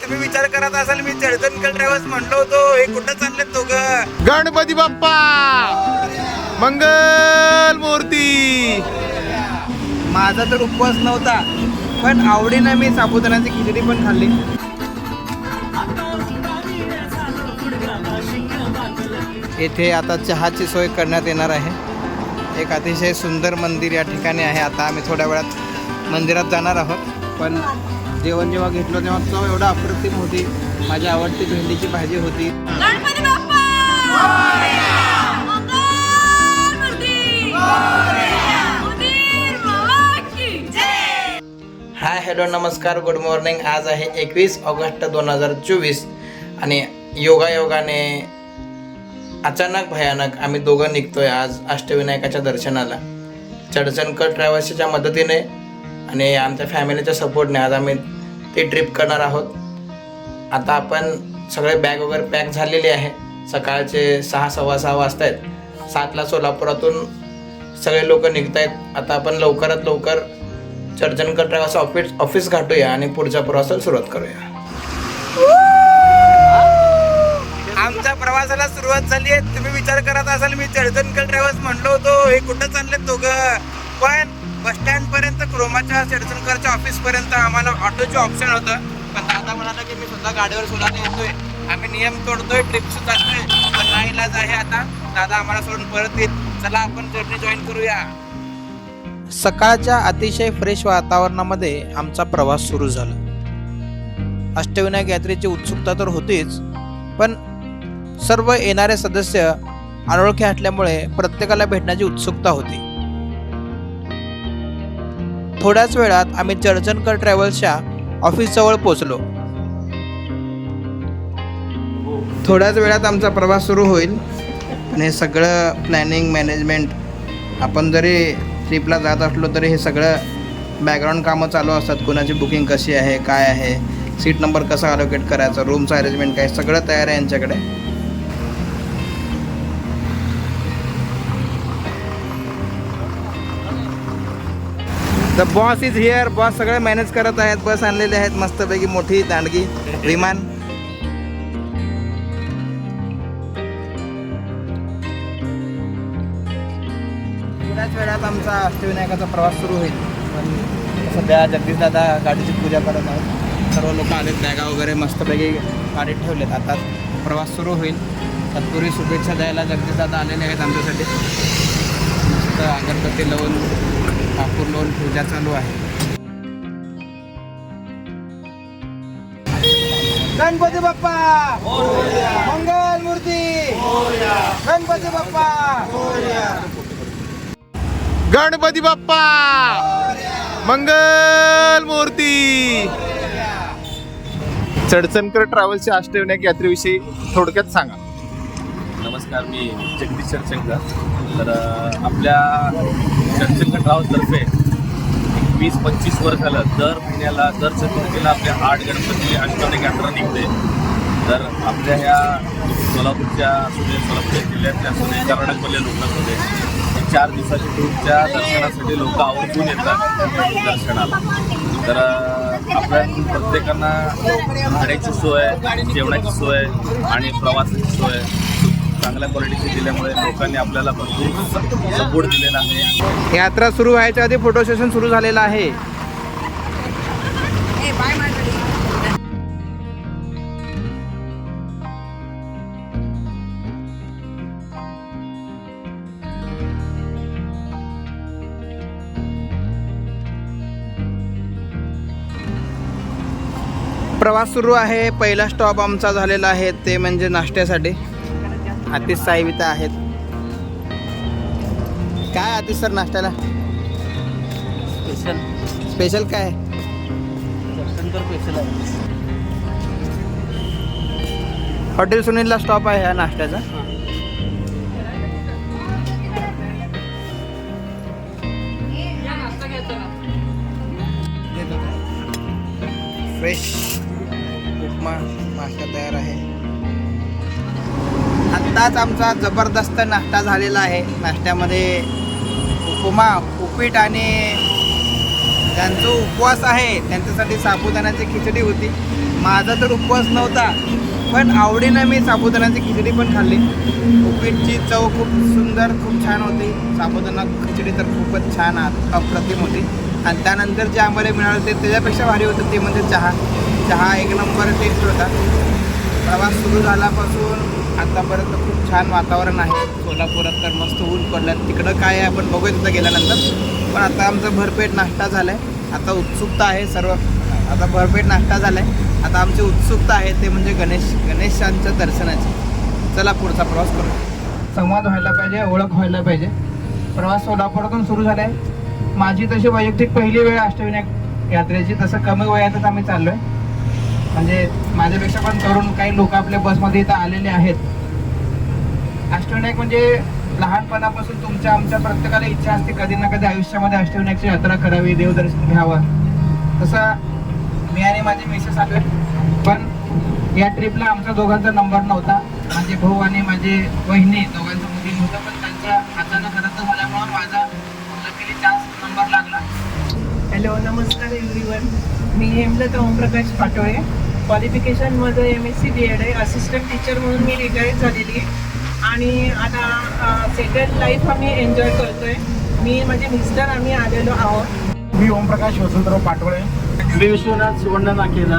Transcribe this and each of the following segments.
तुम्ही विचार करत असाल मी चडचणकर ट्रॅव्हल्स म्हणलो होतो, हे कुठं चाललेत दोघं? गणपती बाप्पा मंगल मूर्ती. माझा तर उपवास नव्हता, पण आवडीनं मी साबुदाण्याची खिचडी पण खाल्ली. येथे आता चहाची सोय करण्यात येणार आहे. एक अतिशय सुंदर मंदिर या ठिकाणी आहे. आता आम्ही थोड्या वेळात मंदिरात जाणार आहोत. पण जेवण जेव्हा घेतलं तेव्हा चव एवढा अप्रतिम होती. माझी आवडती भेंडीची भाजी होती. गणपती बाप्पा मंगल मूर्ती उदीर बाबा की जय. हाय हॅलो नमस्कार गुड मॉर्निंग. आज आहे 21 ऑगस्ट 2024 आणि योगायोगाने अचानक भयानक आम्ही दोघं निघतोय आज अष्टविनायकाच्या दर्शनाला. चडचणकर ट्रॅव्हल्सच्या मदतीने आणि आमच्या फॅमिलीच्या सपोर्टने आज आम्ही ती ट्रिप करणार आहोत. आता आपण सगळे बॅग वगैरे पॅक झालेली आहे. सकाळचे 6:15 वाजता आहेत. 7ला सोलापुरातून सगळे लोक निघत आहेत. आता आपण लवकरात लवकर चडचणकर ट्रॅव्हल्स ऑफिस गाठूया आणि पुढच्या प्रवासाला सुरुवात करूया. आमच्या प्रवासाला सुरुवात झाली आहे. तुम्ही विचार करत असाल मी चडचणकर ट्रॅव्हल्स म्हणलो होतो, हे कुठं चाललेत दोघं? पण बस स्टँड पर्यंत क्रोमाच्या चडचणकरच्या ऑफिस पर्यंत आम्हाला ऑटोचे ऑप्शन होतं. पण दादा म्हणाला की मी सुद्धा गाडीवर सुद्धा येतोय, आम्ही नियम तोडतोय, ट्रिप सुद्धा जातोय, पण नाही इलाज आहे. आता दादा आम्हाला सोडून परत येईल. चला आपण जर्नी जॉईन करूया. सकाळच्या अतिशय फ्रेश वातावरणामध्ये आमचा प्रवास सुरू झाला. अष्टविनायक यात्रेची उत्सुकता तर होतीच, पण सर्व येणारे सदस्य अनोळखी असल्यामुळे प्रत्येकाला भेटण्याची उत्सुकता होती. थोड्याच वेळात आम्ही चडचणकर ट्रॅव्हल्सच्या ऑफिसजवळ पोहोचलो. थोड्याच वेळात आमचा प्रवास सुरू होईल. आणि हे सगळं प्लॅनिंग मॅनेजमेंट, आपण जरी ट्रिपला जात असलो तरी हे सगळं बॅकग्राऊंड कामं चालू असतात. कोणाची बुकिंग कशी आहे, काय आहे, सीट नंबर कसा अलोकेट करायचा, रूमचं अरेंजमेंट काय, सगळं तयार आहे यांच्याकडे. The boss is here. Boss सगळे मॅनेज करत आहेत. बस आणलेले आहेत मस्तपैकी मोठी दांडगी विमान. थोड्याच वेळात आमचा अष्टविनायकाचा प्रवास सुरू होईल. पण सध्या जगदीश दादा गाडीची पूजा करत आहेत. सर्व लोक आलेत, बॅगा वगैरे मस्तपैकी गाडीत ठेवलेत. आता प्रवास सुरू होईल. तत्पूर्वी शुभेच्छा द्यायला जगदीश दादा आलेले आहेत आमच्यासाठी. मस्त अगरबत्ती लावून कापूर लावून पूजा चालू आहे. गणपती बाप्पा मंगल मूर्ती. गणपती बाप्पा गणपती बाप्पा मंगल मूर्ती. चडचणकर ट्रॅव्हल्सच्या अष्टविनायक यात्रेविषयी थोडक्यात सांगा. नमस्कार, मी जगदीश चडचणकर. तर आपल्या चडचणकर ट्रॅव्हल्सतर्फे 20-25 वर्ष झालं दर महिन्याला दर चतुर्थीला आपल्या 8 गणपती अष्टविनायक यात्रा निघते. तर आपल्या ह्या सोलापूरच्या असू दे, सोलापूर जिल्ह्यातल्या असू दे, कर्नाटकमधल्या लोक असू दे, 4 दिवसाच्या टूरच्या दर्शनासाठी लोक आवर्जून येतात दर्शनाला. तर आपल्या प्रत्येकांना राहण्याची सोय, जेवणाची सोय आणि प्रवासाची सोय चांगल्या क्वालिटीची दिल्यामुळे लोकांनी आपल्याला भरपूर सपोर्ट दिलेला आहे. यात्रा सुरू व्हायच्या आधी फोटो सेशन सुरू झालेलं आहे. प्रवास सुरू आहे. पहिला स्टॉप आमचा झालेला आहे ते म्हणजे नाश्त्यासाठी. आतिश साहेबिता आहेत. काय आतिश सर नाश्त्याला स्पेशल काय? हॉटेल सुनीलला स्टॉप आहे ह्या नाश्त्याचा. फ्रेश उपमा नाश्ता तयार आहे. आत्ताच आमचा जबरदस्त नाश्ता झालेला आहे. नाश्त्यामध्ये उपमा, उपीट आणि ज्यांचा उपवास आहे त्यांच्यासाठी साबुदाण्याची खिचडी होती. माझा तर उपवास नव्हता, पण आवडीनं मी साबुदाण्याची खिचडी पण खाल्ली. उपीटची चव खूप सुंदर, खूप छान होती. साबुदाणा खिचडी तर खूपच छान अप्रतिम होती. आणि त्यानंतर जे आम्हाला मिळालं ते त्याच्यापेक्षा भारी होतं, ते म्हणजे चहा एक नंबर टेस्ट होता. प्रवास सुरू झाल्यापासून आतापर्यंत खूप छान वातावरण आहे. सोलापुरात तर मस्त ऊन पडलं. तिकडं काय आहे आपण बघूया तिथं गेल्यानंतर. पण आता आमचा भरपेट नाश्ता झाला आहे. आता उत्सुकता आहे आता भरपेट नाश्ता झाला आहे. आता आमची उत्सुकता आहे ते म्हणजे गणेशांच्या दर्शनाची. चला पुढचा प्रवास करू. संवाद व्हायला पाहिजे, ओळख व्हायला पाहिजे. प्रवास सोलापुरातून सुरू झाला आहे. माझी तशी वैयक्तिक पहिली वेळ अष्टविनायक यात्रेची. तसं कमी वयातच आम्ही चाललो आहे. म्हणजे माझ्यापेक्षा पण तरुण काही लोक आपल्या बसमध्ये इथं आलेले आहेत. अष्टविनायक म्हणजे लहानपणापासून तुमच्या आमच्या प्रत्येकाला इच्छा असते कधी ना कधी आयुष्यामध्ये अष्टविनायकची यात्रा करावी, देवदर्शन घ्यावं. तसं मी आणि माझे मिसेस आलो आहे. पण या ट्रिपला आमच्या दोघांचा नंबर नव्हता. माझे भाऊ आणि माझे वहिनी दोघांचं बुकिंग होतं, पण त्यांचा अचानक रद्द झाल्यामुळं माझा लकीली चान्स नंबर लागला. हॅलो, नमस्कार एव्हरीवन. मी हेमलता ओमप्रकाश पाटोळे. क्वालिफिकेशन माझं MSc BEd आहे. असिस्टंट टीचर म्हणून मी रिटायर झालेली आहे आणि आता सेटल लाईफ आम्ही एन्जॉय करतो आहे. मी माझे मिस्टर आम्ही आलेलो आहोत. मी ओमप्रकाश वसंतराव पाटोळे. मी विश्वनाथ सुवर्ण नाकेला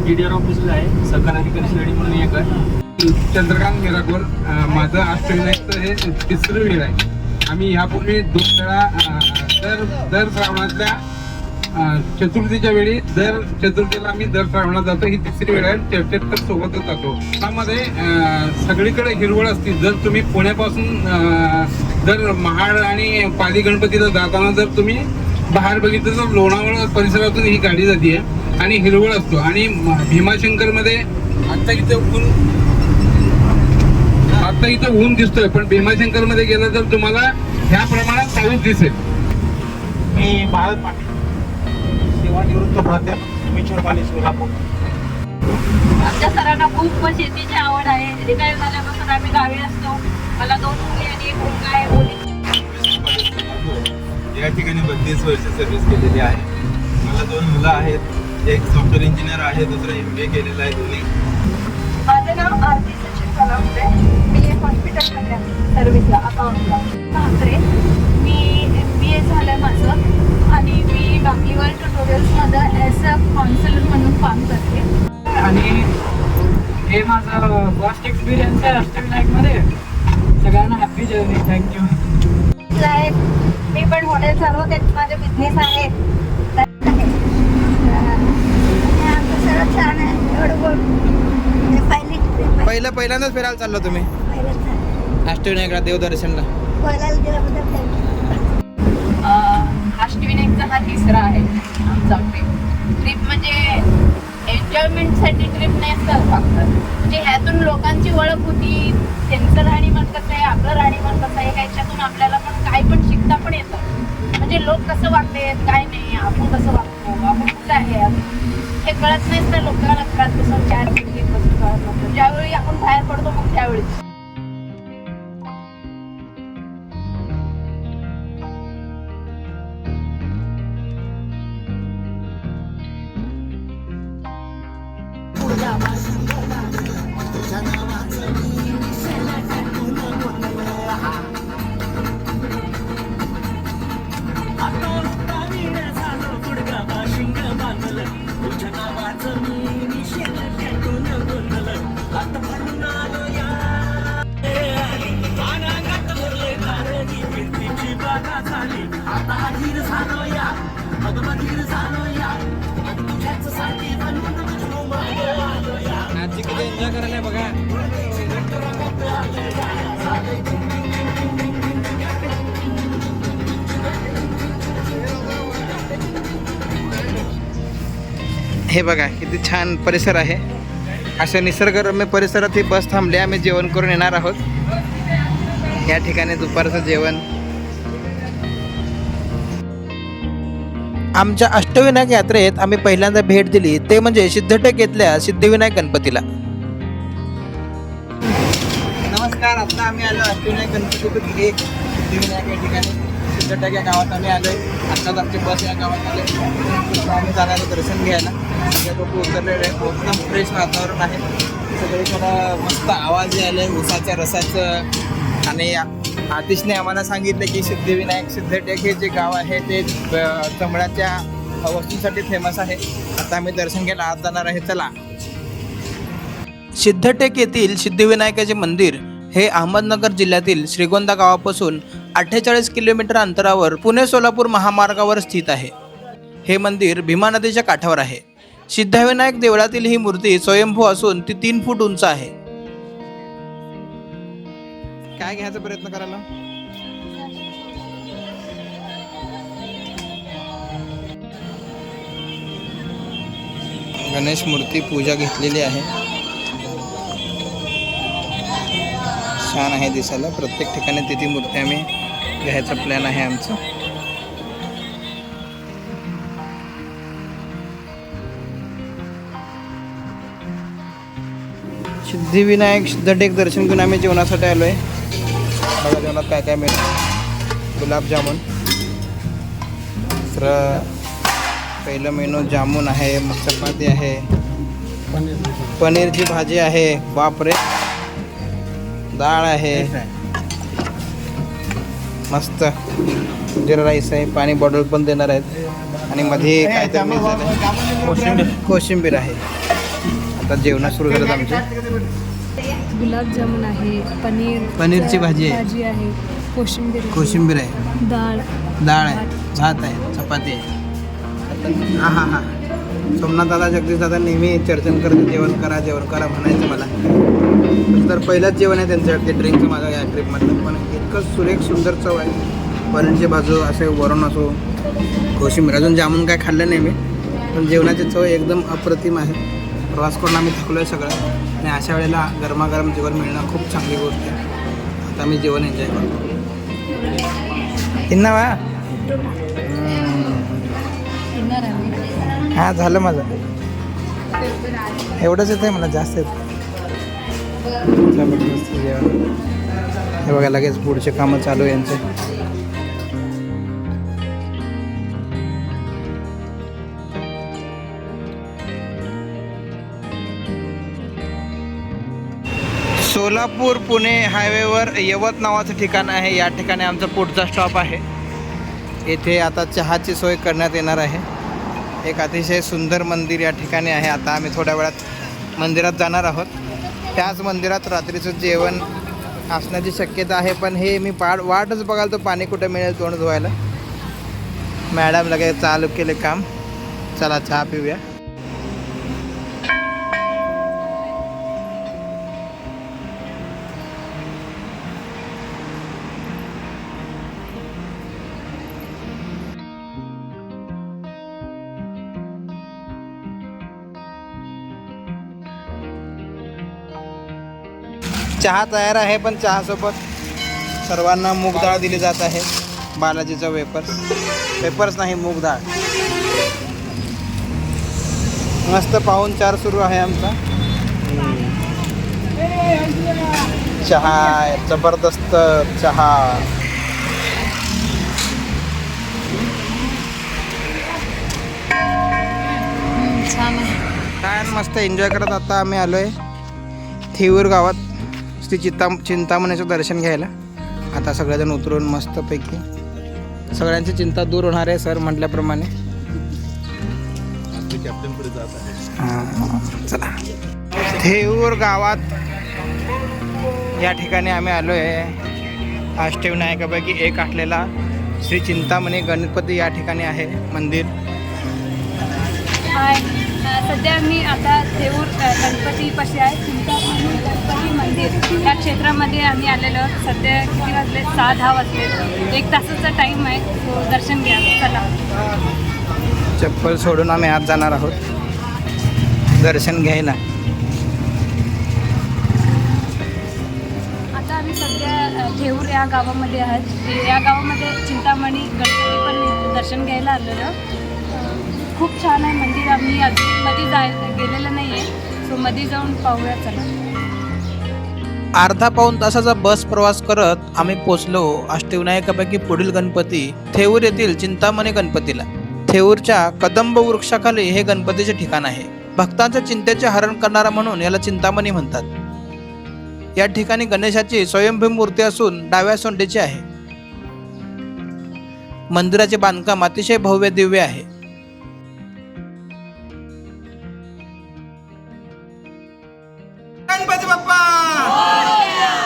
GDR ऑफिसला आहे. सहकार अधिकारी श्रेणी म्हणून एक आहे. चंद्रकांत मिराकोर. माझं अष्टविनायकचं हे तिसरी वेळ आहे. आम्ही यापूर्वी 2 वेळा दर श्रावणातल्या चतुर्थीच्या वेळी चतुर्थीला आम्ही दर श्रावणात जातो. ही तिसरी वेळ आहे. चर्चेत तर सोबतच जातो. त्यामध्ये सगळीकडे हिरवळ असते. जर तुम्ही पुण्यापासून जर महाड आणि पाली गणपतीला जाताना जर तुम्ही बाहेर बघितलं तर लोणावळा परिसरातून ही गाडी जाते आणि हिरवळ असतो. आणि भीमाशंकरमध्ये आता इथं ऊन दिसतोय, पण भीमाशंकरमध्ये गेलं तर तुम्हाला ह्या प्रमाणात पाऊस दिसेल. मी भारत पाटील, सेवानिवृत्त प्राध्यापक, मिचूर कॉलेज सोलापूर. आमच्या सरांना खूप शेतीची आवड आहे. रिटायर झाल्यापासून आम्ही गावी असतो. मला 2 मुली आणि 1 मुलगा आहे. या ठिकाणी 32 वर्ष सर्व्हिस केलेली आहे. मला 2 मुलं आहेत. एक सॉफ्टवेअर इंजिनियर आहे, दुसरं MBA केलेलं आहे. दोन्ही. माझं नाव आरती सचिन कलामरे. मी हॉस्पिटलमध्ये आहे सर्व्हिसला अकाउंटला. मी MBA झालं माझं आणि मी बाकीवर ट्युटोरियल्समध्ये ॲज अ काउन्सिलर म्हणून काम करते. आणि हे माझं फर्स्ट एक्सपिरियन्स आहे अष्टविनायकमध्ये. सगळ्यांना हॅपी जर्नी. थँक्यू. मी पण हॉटेल चालवते. माझे बिझनेस आहे. आमचं सर्व छान आहे. पहिल्यांदाच फिरायला चाललो तुम्ही अष्टविनायकला देवदर्शनला? अष्टविनायकचा हा तिसरा आहे आमचा ट्रिप. म्हणजे एन्जॉयमेंटसाठी ट्रिप नाही असतात फक्त. म्हणजे ह्यातून लोकांची ओळख होती. त्यांचं राहणीमान कसं आहे, आपलं राहणीमान कसं आहे, ह्याच्यातून आपल्याला पण काय पण शिकता पण येतं. म्हणजे लोक कसं वागतात, काय नाही, आपण कसं वागतो, आपण कुठं आहे हे कळत नाहीच ना लोकांना. घरात बसून 4 पिढी बसून कळत नसतं. ज्यावेळी आपण बाहेर पडतो मग त्यावेळी आजची किती एन्जॉय करायला बघा. हे बघा किती छान परिसर आहे. अशा निसर्गरम्य परिसरात ही बस थांबली. आम्ही जेवण करून येणार आहोत. या ठिकाणी दुपारचं जेवण. आमच्या अष्टविनायक यात्रेत आम्ही पहिल्यांदा भेट दिली ते म्हणजे सिद्धटेक येथल्या सिद्धिविनायक गणपतीला. नमस्कार. आता आम्ही आलो अष्टविनायक गणपती सिद्धिविनायक या ठिकाणी. सिद्धटेक या गावात आम्ही आलोय. आत्ताच आमची बस या गावात आले. आम्ही जाणारं दर्शन घ्यायला. सगळे लोक उतरलेले आहेत. एकदम फ्रेश वातावरण आहे. सगळीकडं मस्त आवाज यायला उसाच्या रसाचं. आणि आतिशने आम्हाला सांगितलं की सिद्धिविनायक सिद्धटेक हे जे गाव आहे ते चमड्याच्या वस्तूंसाठी फेमस आहे. आता आम्ही दर्शन घ्यायला आत जाणार आहे. चला. सिद्धटेक येथील सिद्धिविनायकाचे मंदिर हे अहमदनगर जिल्ह्यातील श्रीगोंदा गावापासून 48 किलोमीटर अंतरावर पुणे सोलापूर महामार्गावर स्थित आहे. हे मंदिर भीमा नदीच्या काठावर आहे. सिद्धिविनायक देवळातील ही मूर्ती स्वयंभू असून ती 3 फूट उंच आहे. काय घ्यायचा प्रयत्न करायला? गणेश मूर्ती पूजा घेतलेली आहे. छान आहे दिसायला. प्रत्येक ठिकाणी ती मूर्ती आम्ही घ्यायचा प्लॅन आहे आमचा. सिद्धिविनायक सिद्धटेक दर्शन घेऊन आम्ही जेवणासाठी आलो आहे. बघा जेवणात काय काय मिळतं. गुलाबजामुन, दुसरं पहिलं मेनू जामुन आहे, मग चपाती आहे, पनीरची भाजी आहे, बापरे, डाळ आहे, मस्त जिरा राईस आहे, पाणी बॉटल पण देणार आहेत आणि मध्ये काहीतरी मिक्स झालं, कोशिंबीर आहे. आता जेवण सुरू झालं आमचे. गुलाबजामुन आहे, पनीरची भाजी आहे, कोशिंबीर आहे, डाळ आहे, भात आहे, चपाती आहे. हां सोमनाथ दादा जगदीश दादा नेहमी चर्चन करते जेवण करा म्हणायचं मला. तर पहिलंच जेवण आहे त्यांच्याकडे ड्रिंकचं माझं या ट्रिपमधलं. पण इतकं सुरेख सुंदर चव आहे. पनीरची बाजू असे वरण असो, कोशिंबीर. अजून जामून काय खाल्लं नाही मी, पण जेवणाची चव एकदम अप्रतिम आहे. प्रवास करून आम्ही थकलो आहे सगळं आणि अशा वेळेला गरमागरम जेवण मिळणं खूप चांगली गोष्ट आहे. आता आम्ही जेवण एन्जॉय करतो. तिन्ना वा हां झालं माझं. एवढंच येतं आहे मला, जास्त येतं. जेवण हे बघा लगेच पुढचे कामं चालू आहे यांचे. सोलापूर पुणे हायवेवर यवत नावाचं ठिकाण आहे. या ठिकाणी आमचा पुढचा स्टॉप आहे. येथे आता चहाची सोय करण्यात येणार आहे. एक अतिशय सुंदर मंदिर या ठिकाणी आहे. आता आम्ही थोड्या वेळात मंदिरात जाणार आहोत. त्याच मंदिरात रात्रीचं जेवण असण्याची शक्यता आहे. पण हे मी वाटच बघाल तो पाणी कुठे मिळेल तोंड धुवायला. मॅडम लगेच चालू केले काम. चला चहा पिऊया. चहा तयार आहे. पण चहासोबत सर्वांना मूग डाळ दिली जात आहे. बालाजीचा वेपर्स नाही, मूग डाळ. मस्त पाहुणचार सुरू आहे आमचा. चहा जबरदस्त चहा. छान मस्त एन्जॉय करत आता आम्ही आलो आहे थेऊर गावात श्री चिंतामणीचं दर्शन घ्यायला. आता सगळेजण उतरून मस्तपैकी सगळ्यांची चिंता दूर होणार आहे सर म्हटल्याप्रमाणे. हां चला. थेऊर गावात या ठिकाणी आम्ही आलो आहे. अष्टविनायकापैकी एक असलेला श्री चिंतामणी गणपती या ठिकाणी आहे मंदिर. हाय, सध्या मी आता थेऊर गणपतीपाशी आहे. चिंतामणी गणपती मंदिर या क्षेत्रामध्ये आम्ही आलेलो. सध्या किती वाजले? 6-10 वाजले. 1 तासाचा टाईम आहे. तो दर्शन घ्या. चला. चप्पल सोडून आम्ही आत जाणार आहोत दर्शन घ्यायला. आता आम्ही सध्या थेऊर या गावामध्ये आहोत. या गावामध्ये चिंतामणी गणपती पण दर्शन घ्यायला आलेलो. खूप छान आहे मंदिर. आम्ही अजून मध्ये गेलेलं नाही आहे. सो मध्ये जाऊन पाहूया. चला. अर्धा पाऊण तासाचा बस प्रवास करत आम्ही पोचलो अष्टविनायकापैकी पुढील गणपती थेऊर येथील चिंतामणी गणपतीला. थेऊरच्या कदंब वृक्षाखाली हे गणपतीचे ठिकाण आहे. भक्तांच्या चिंतेचे हरण करणारा म्हणून याला चिंतामणी म्हणतात. या ठिकाणी गणेशाची स्वयंभू मूर्ती असून डाव्या सोंडीची आहे. मंदिराचे बांधकाम अतिशय भव्य दिव्य आहे. गणपती बाप्पा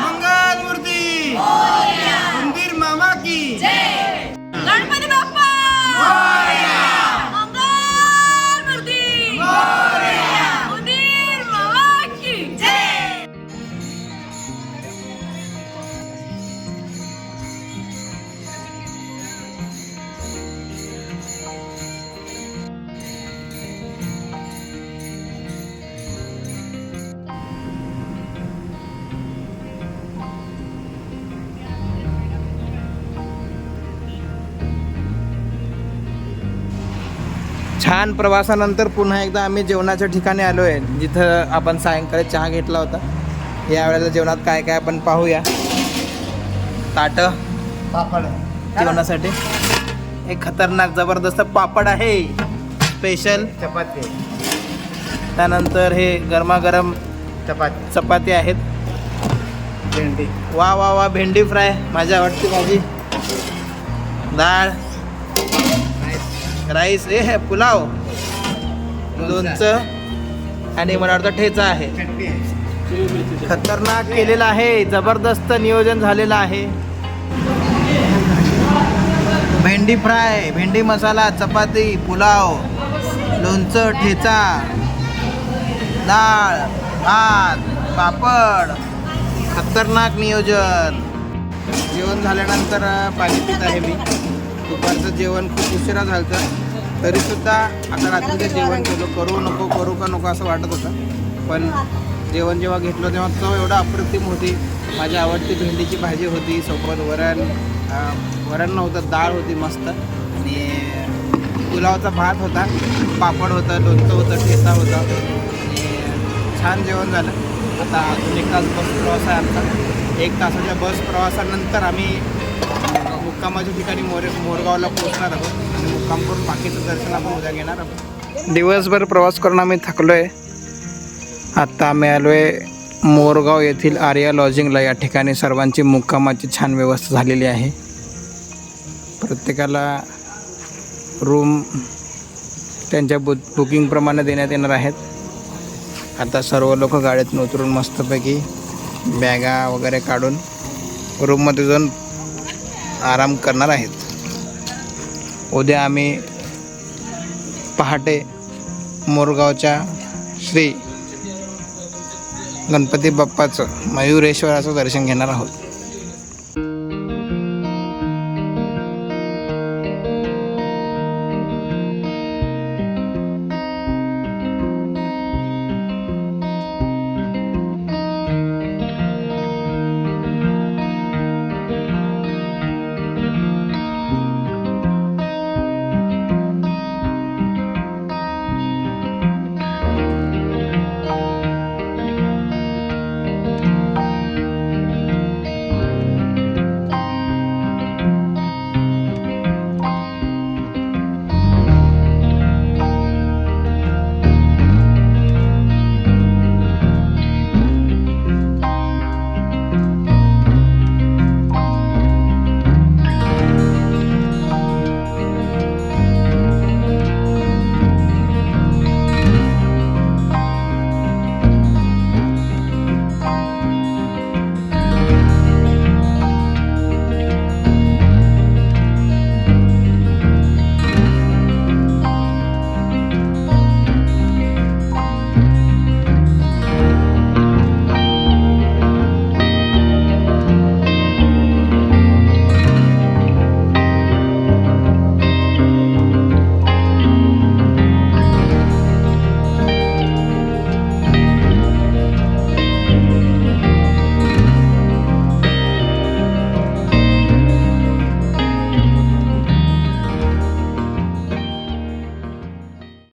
मंगल मूर्ती मंदिर मामा की गणपती बाप्पा मंगल मूर्ती मंदिर मामा की जय. छान प्रवासानंतर पुन्हा एकदा आम्ही जेवणाच्या ठिकाणी आलो आहे, जिथं आपण सायंकाळी चहा घेतला होता. यावेळेला जेवणात काय काय आपण पाहूया. ताटं पापड जेवणासाठी एक खतरनाक जबरदस्त पापड आहे स्पेशल. चपाती त्यानंतर हे गरमागरम चपाती आहेत. भेंडी वा वा वा भेंडी फ्राय माझी आवडती भाजी. डाळ राईस हे पुलाव लोणचं आणि मला वाटतं ठेचा आहे. खतरनाक केलेला आहे. जबरदस्त नियोजन झालेलं आहे. भेंडी फ्राय भेंडी मसाला चपाती पुलाव लोणचं ठेचा डाळ भात पापड खतरनाक नियोजन. जेवण झाल्यानंतर पाणी पित आहे मी. दुपारचं जेवण खूप उशिरा झालं तरीसुद्धा आता रात्रीचं जेवण केलं. करू का नको असं वाटत होतं, पण जेवण जेव्हा घेतलं तेव्हा चव एवढा अप्रतिम होती. माझी आवडती भेंडीची भाजी होती, सोबत वरण नव्हतं, डाळ होती मस्त आणि पुलावचा भात होता, पापड होतं, लोणचं होतं, ठेचा होता आणि छान जेवण झालं. आता अजून 1 तास बस प्रवास आहे आमचा. 1 तासाच्या बस प्रवासानंतर आम्ही मुक्कामाच्या ठिकाणी मोरगावला पोहोचणार आहोत आणि मुक्काम करून बाकीचं दर्शन आपण उद्या घेणार आहोत. दिवसभर प्रवास करून आम्ही थकलो आहे. आत्ता आम्ही आलो आहे मोरगाव येथील आर्या लॉजिंगला. या ठिकाणी सर्वांची मुक्कामाची छान व्यवस्था झालेली आहे. प्रत्येकाला रूम त्यांच्या बुकिंगप्रमाणे देण्यात येणार आहेत. आता सर्व लोक गाडीतून उतरून मस्तपैकी बॅगा वगैरे काढून रूममध्ये जाऊन आराम करणार आहेत. उद्या आम्ही पहाटे मोरगावच्या श्री गणपती बाप्पाचं मयुरेश्वराचं दर्शन घेणार आहोत.